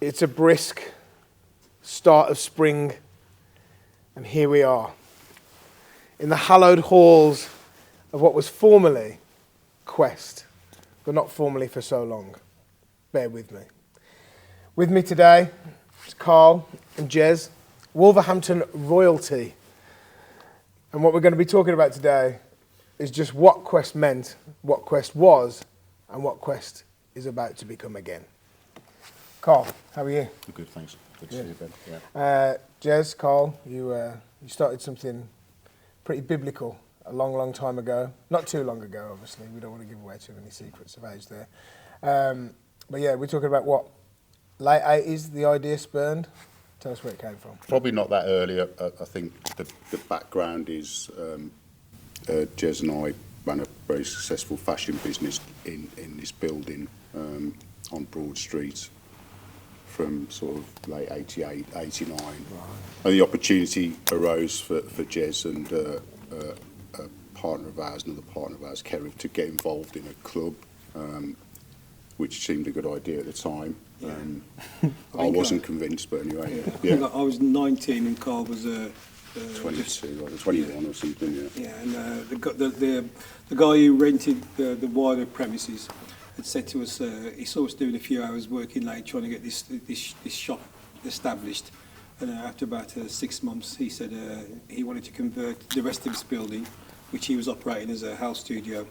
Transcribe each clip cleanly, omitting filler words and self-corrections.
It's a brisk start of spring, and here we are in the hallowed halls of what was formerly Quest, but not formerly for so long. Bear with me. With me today is Carl and Jez, Wolverhampton royalty. And what we're going to be talking about today is just what Quest meant, what Quest was, and what Quest is about to become again. Carl, how are you? Good, thanks. Good to see you, Ben. Yeah. Jez, Carl, you started something pretty biblical a long, long time ago. Not too long ago, obviously. We don't want to give away too many secrets of age there. But yeah, we're talking about what? Late 80s, the idea spurned? Tell us where it came from. Probably not that early. I think the background is Jez and I ran a very successful fashion business in this building on Broad Street from sort of late 88, 89. Right. And the opportunity arose for Jez and a partner of ours, another partner of ours, Kerry, to get involved in a club, which seemed a good idea at the time. Yeah. I wasn't convinced, but anyway. Yeah. I was 19 and Carl was 22 or 21 or something. Yeah. Yeah, and the guy who rented the wider premises had said to us, he saw us doing a few hours working late trying to get this shop established, and after about 6 months he said he wanted to convert the rest of his building, which he was operating as a house studio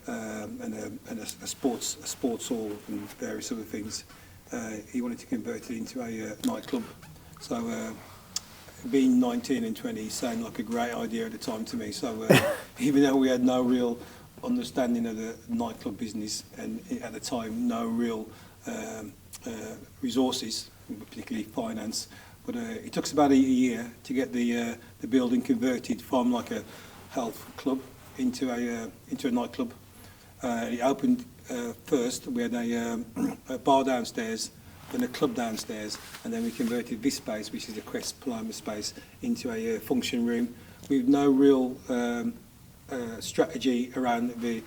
and a sports hall and various other things. He wanted to convert it into a nightclub. So being 19 and 20 sounded like a great idea at the time to me. So even though we had no real understanding of the nightclub business, and at the time no real resources, particularly finance, but it took us about a year to get the building converted from like a health club into a nightclub. It opened first. We had a bar downstairs, then a club downstairs, and then we converted this space, which is the Quest Paloma space, into a function room with no real strategy around the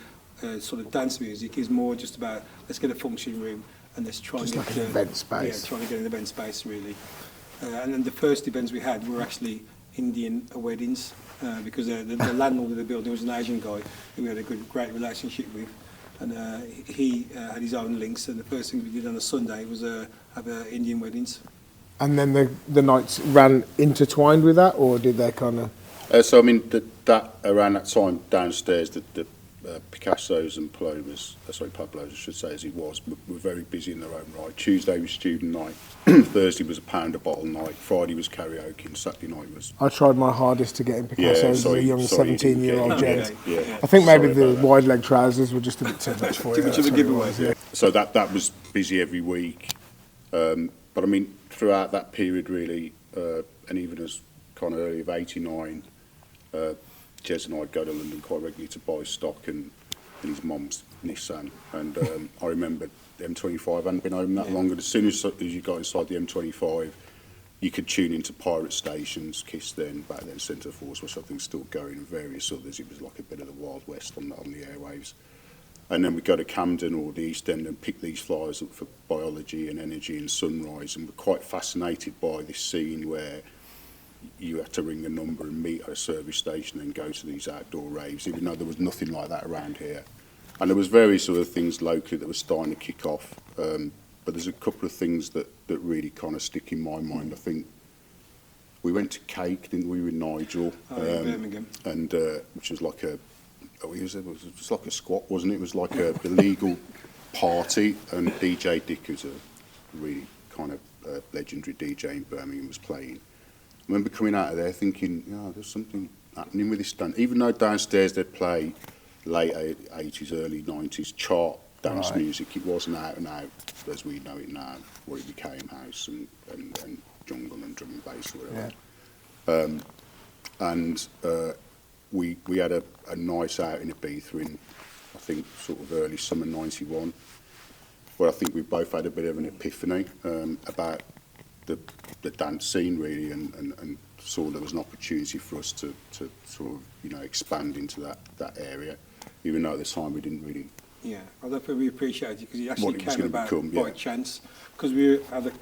sort of dance music. Is more just about let's get a function room and let's try just and get an event space. Yeah, trying to get an event space really. And then the first events we had were actually Indian weddings because the landlord of the building was an Asian guy who we had a great relationship with, and he had his own links. And the first thing we did on a Sunday was have Indian weddings. And then the nights ran intertwined with that, or did they kind of? So I mean that around that time downstairs, the Picassos and Pablos, I should say, as it was, were very busy in their own right. Tuesday was student night, Thursday was a pound a bottle night, Friday was karaoke, and Saturday night was. I tried my hardest to get in Picassos as a young 17-year-old gent. Yeah. I think maybe the wide leg trousers were just a bit too much for you. Too much of a giveaway. Yeah. So that was busy every week, but I mean throughout that period really, and even as kind of early of '89. Jez and I'd go to London quite regularly to buy stock and his mum's Nissan, and I remember the M25 hadn't been open that long, and as soon as you got inside the M25 you could tune into pirate stations, Kiss then, back then Centre Force, which I think is still going, and various others. It was like a bit of the Wild West on the airwaves. And then we'd go to Camden or the East End and pick these flyers up for biology and energy and sunrise, and we're quite fascinated by this scene where you had to ring a number and meet at a service station and go to these outdoor raves, even though there was nothing like that around here. And there was various other things locally that were starting to kick off, but there's a couple of things that really kind of stick in my mind. I think we went to Cake, didn't we, with Nigel? In Birmingham. And which was like it was like a squat, wasn't it? It was like a illegal party, and DJ Dick, who's a really kind of legendary DJ in Birmingham, was playing. I remember coming out of there thinking, there's something happening with this dance. Even though downstairs they'd play late 80s, early 90s chart dance music, it wasn't out and out as we know it now, where it became house and jungle and drum and bass or whatever. Yeah. We had a night out in Ibiza in, I think, sort of early summer '91, where I think we both had a bit of an epiphany about the dance scene really, and saw there was an opportunity for us to sort of expand into that area, even though at the time we didn't really. Yeah, I don't think we appreciated it because it actually came about by chance, because we had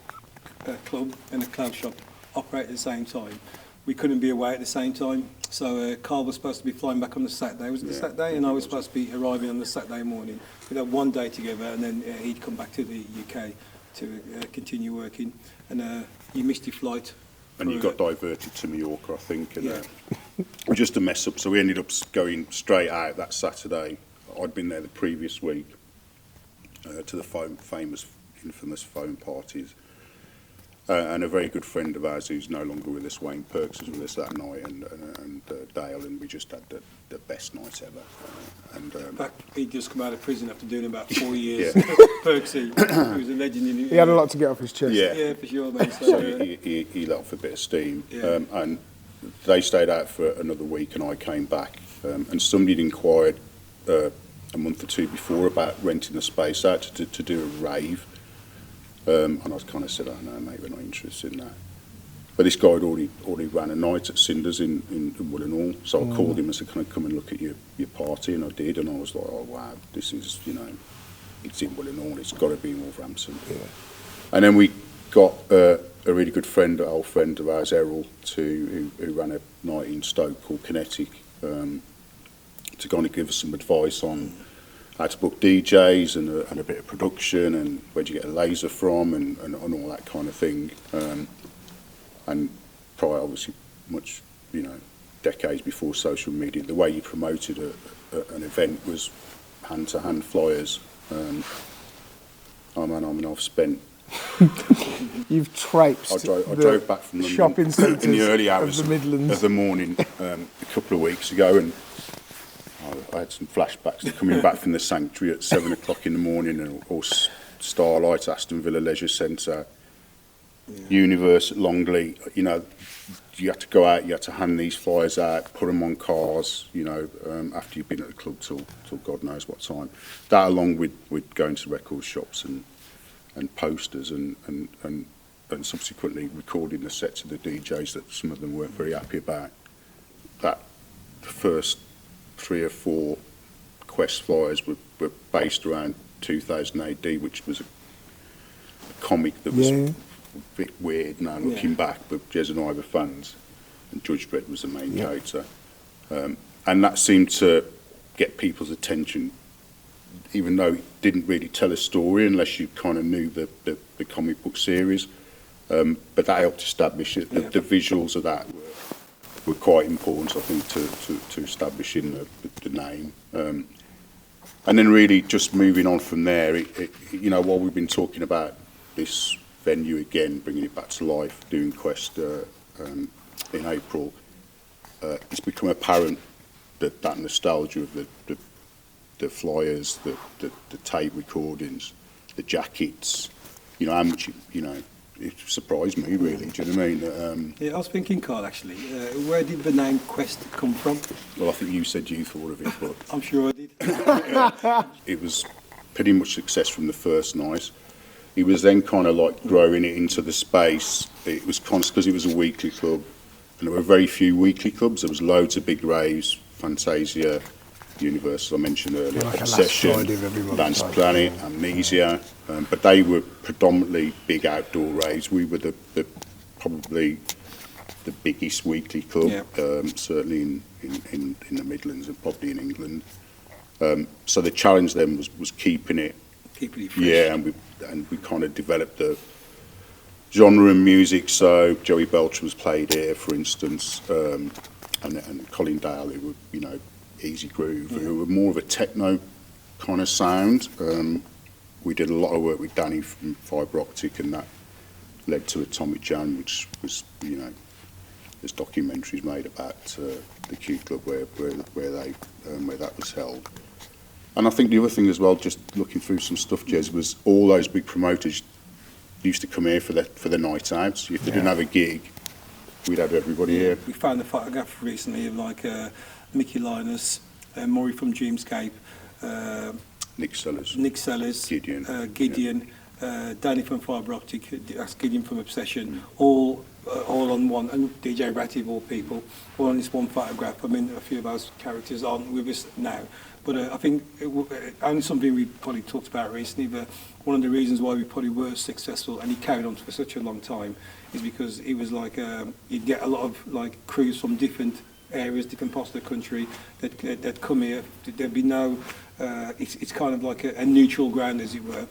club and a cloud shop operate at the same time. We couldn't be away at the same time. So Carl was supposed to be flying back on the Saturday. Was it the Saturday? And I was supposed to be arriving on the Saturday morning. We'd have one day together, and then he'd come back to the UK to continue working. And you missed your flight. And you got diverted to Mallorca, I think. And, it was just a mess up. So we ended up going straight out that Saturday. I'd been there the previous week to the infamous phone parties. And a very good friend of ours who's no longer with us, Wayne Perks, was with us that night, and Dale, and we just had the best night ever. In fact, he'd just come out of prison after doing about 4 years. Perksy, who was a legend in He had a lot to get off his chest. Yeah, for sure, mate. So he let off a bit of steam. Yeah. And they stayed out for another week, and I came back. And somebody had inquired a month or two before about renting the space out to do a rave. And I kind of said, oh no, mate, we're not interested in that. But this guy had already ran a night at Cinders in Wollenhall. So I called him and said, can I come and look at your party? And I did, and I was like, oh wow, this is, it's in Wollenhall, it's got to be in Wolverhampton. Yeah. And then we got a really good friend, an old friend of ours, Errol, who ran a night in Stoke called Kinetic, to kind of give us some advice on how to book DJs and a bit of production and where'd you get a laser from and all that kind of thing. And prior, obviously, much, decades before social media, the way you promoted an event was hand-to-hand flyers. I've spent... You've traipsed I drove back from London shopping centres in the early hours of the Midlands of the morning a couple of weeks ago, and I had some flashbacks to coming back from the Sanctuary at 7 o'clock in the morning, and all Starlight, Aston Villa Leisure Centre, Universe at Longley. You had to go out, you had to hand these flyers out, put them on cars, after you've been at the club till God knows what time. That, along with going to record shops and posters and subsequently recording the sets of the DJs that some of them weren't very happy about. That first 3 or 4 Quest flyers were based around 2000 AD, which was a comic that was a bit weird now looking back, but Jez and I were fans, and Judge Dredd was the main character. And that seemed to get people's attention, even though it didn't really tell a story unless you kind of knew the comic book series. But that helped establish it. The visuals of that were quite important, I think, to establishing the name. And then really just moving on from there, while we've been talking about this venue again, bringing it back to life, doing Quest in April, it's become apparent that nostalgia of the flyers, the tape recordings, the jackets, how much, it surprised me, really. Do you know what I mean? I was thinking, Carl, actually, where did the name Quest come from? Well, I think you said you thought of it, but... I'm sure I did. It was pretty much success from the first night. It was then kind of like growing it into the space. It was constant because it was a weekly club, and there were very few weekly clubs. There was loads of big raves, Fantasia, Universe, I mentioned earlier, like Obsession, Dance Planet, Amnesia, but they were predominantly big outdoor raves. We were probably the biggest weekly club, certainly in the Midlands and probably in England. So the challenge then was keeping it fresh. Yeah, and we kind of developed the genre and music. So Joey Belcher was played here, for instance, and Colin Dale, who were Easy Groove, who were more of a techno kind of sound. We did a lot of work with Danny from Fibre Optic, and that led to Atomic Jam, which was, there's documentaries made about the Q Club where that was held. And I think the other thing as well, just looking through some stuff, Jez, was all those big promoters used to come here for the night outs. If they didn't have a gig, we'd have everybody here. We found a photograph recently of Mickey Linus, Maury from Dreamscape, Nick Sellers, Gideon, Danny from Fibre Optic, that's Gideon from Obsession, all all on one, and DJ Ratty of all people, all on this one photograph. I mean, a few of those characters aren't with us now, but I think only something we probably talked about recently, but one of the reasons why we probably were successful, and he carried on for such a long time, is because it was like, you'd get a lot of like crews from different areas, different parts of the country that come here. There'd be no, it's kind of like a neutral ground, as it were.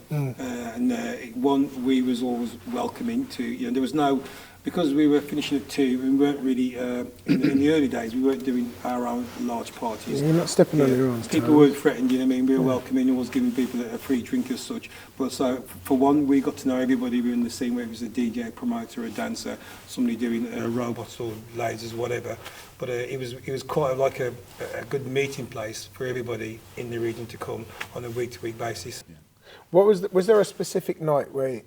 We was always welcoming to, there was no, because we were finishing at 2, we weren't really, in the early days, we weren't doing our own large parties. You're not stepping on your own. People weren't threatened, you know what I mean? We were welcoming, always giving people a free drink as such. But so, for one, we got to know everybody. We were in the scene, whether it was a DJ, a promoter, a dancer, somebody doing robots or lasers, whatever. But it was quite like a good meeting place for everybody in the region to come on a week-to-week basis. Yeah. What was there a specific night where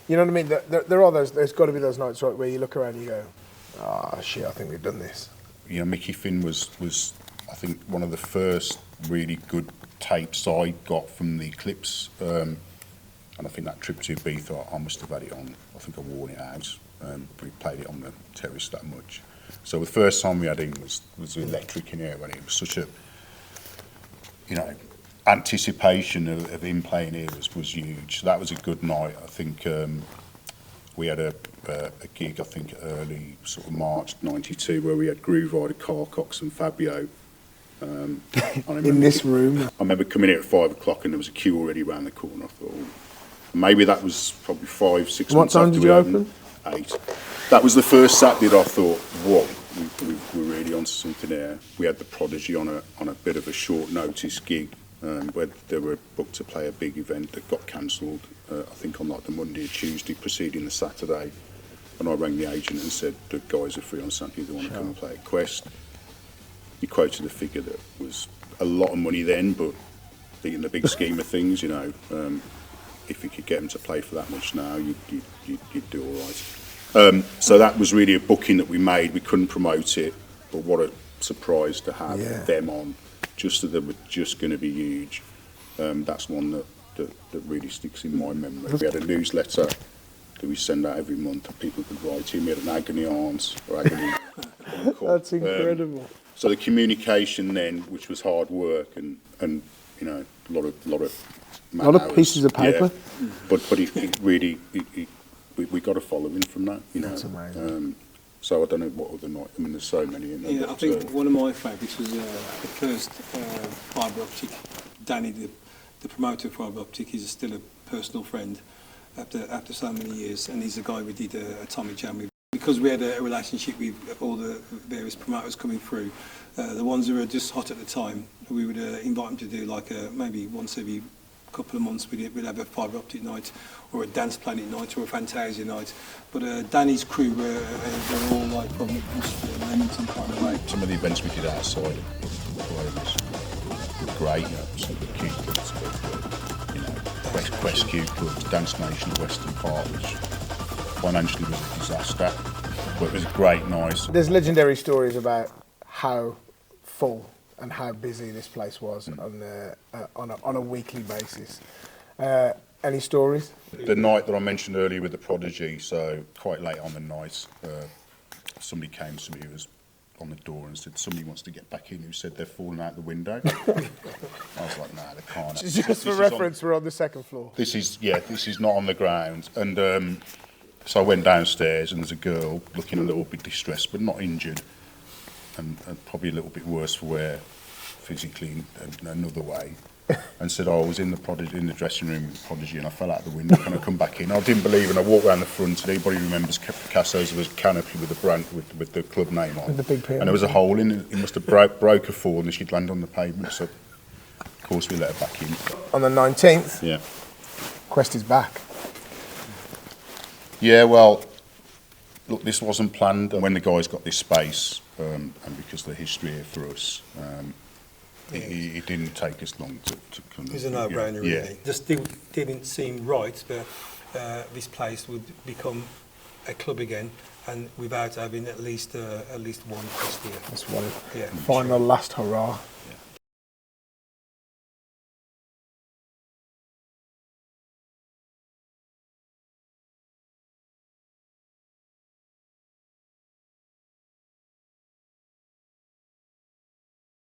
you know what I mean? There are those. There's got to be those nights, right, where you look around and you go, "Ah, shit! I think we've done this." You know, Mickey Finn was I think one of the first really good tapes I got from the Eclipse, and I think that trip to Ibiza, I must have had it on. I think I worn it out. We played it on the terrace that much. So the first time we had him was electric in here, when it was such a, anticipation of him playing here was huge. So that was a good night. I think we had a gig, I think early sort of March '92, where we had Groove Rider, Carcox and Fabio. In this room. I remember coming here at 5 o'clock and there was a queue already around the corner. I thought, maybe that was probably 5-6 months What time after did we you opened. open? 8. That was the first Saturday that I thought, whoa, we're really onto something there. We had the Prodigy on a bit of a short notice gig, where they were booked to play a big event that got cancelled, I think on like the Monday or Tuesday preceding the Saturday. And I rang the agent and said, the guys are free on Saturday, they want to come and play at Quest. He quoted a figure that was a lot of money then, but in the big scheme of things, if you could get them to play for that much now, you'd do all right. So that was really a booking that we made. We couldn't promote it, but what a surprise to have them on, just that they were just going to be huge. That's one that really sticks in my memory. We had a newsletter that we send out every month, and people could write in. We had an agony aunts or agony. That's incredible. So the communication then, which was hard work and a lot of pieces of paper. Yeah. But it really we got a following from that. That's amazing. So I don't know what other night. I mean, there's so many. Yeah, I think one of my favourites was the first fibre optic. Danny, the promoter of fibre optic, is still a personal friend after so many years, and he's the guy we did Atomic Jam with. Because we had a relationship with all the various promoters coming through, the ones who were just hot at the time, we would invite them to do like maybe once every couple of months we'd have a fibre optic night, or a Dance Planet night, or a Fantasia night. But Danny's crew were all like from Leamington kind of way. Some of the events we did outside were great. Some of the Q clubs, Quest Q clubs, Dance Nation at Western Park, which financially was a disaster, but it was a great night. There's legendary stories about how full and how busy this place was on a weekly basis. Any stories? The night that I mentioned earlier with the Prodigy, so quite late on the night, somebody came to me who was on the door and said, somebody wants to get back in, who said they're falling out the window. I was like, nah, they can't. Just for reference, we're on the second floor. This is not on the ground. And so I went downstairs and there's a girl looking a little bit distressed, but not injured, and probably a little bit worse for wear physically in another way, and said, I was in the dressing room with the Prodigy and I fell out the window, can I come back in? I didn't believe it, and I walked around the front, and anybody remembers Picasso's, there was a canopy with the brand, with the club name on, with the big and there was a hole in it. It must have broke her fall and she'd land on the pavement, so of course we let her back in. On the 19th, Yeah. Quest is back. Yeah, well, look, this wasn't planned. When the guys got this space, and because of the history here for us, it didn't take us long to come. It was a no-brainer, really. Just didn't seem right that this place would become a club again, and without having at least one Quest here. That's one. Yeah. Final last hurrah. Yeah.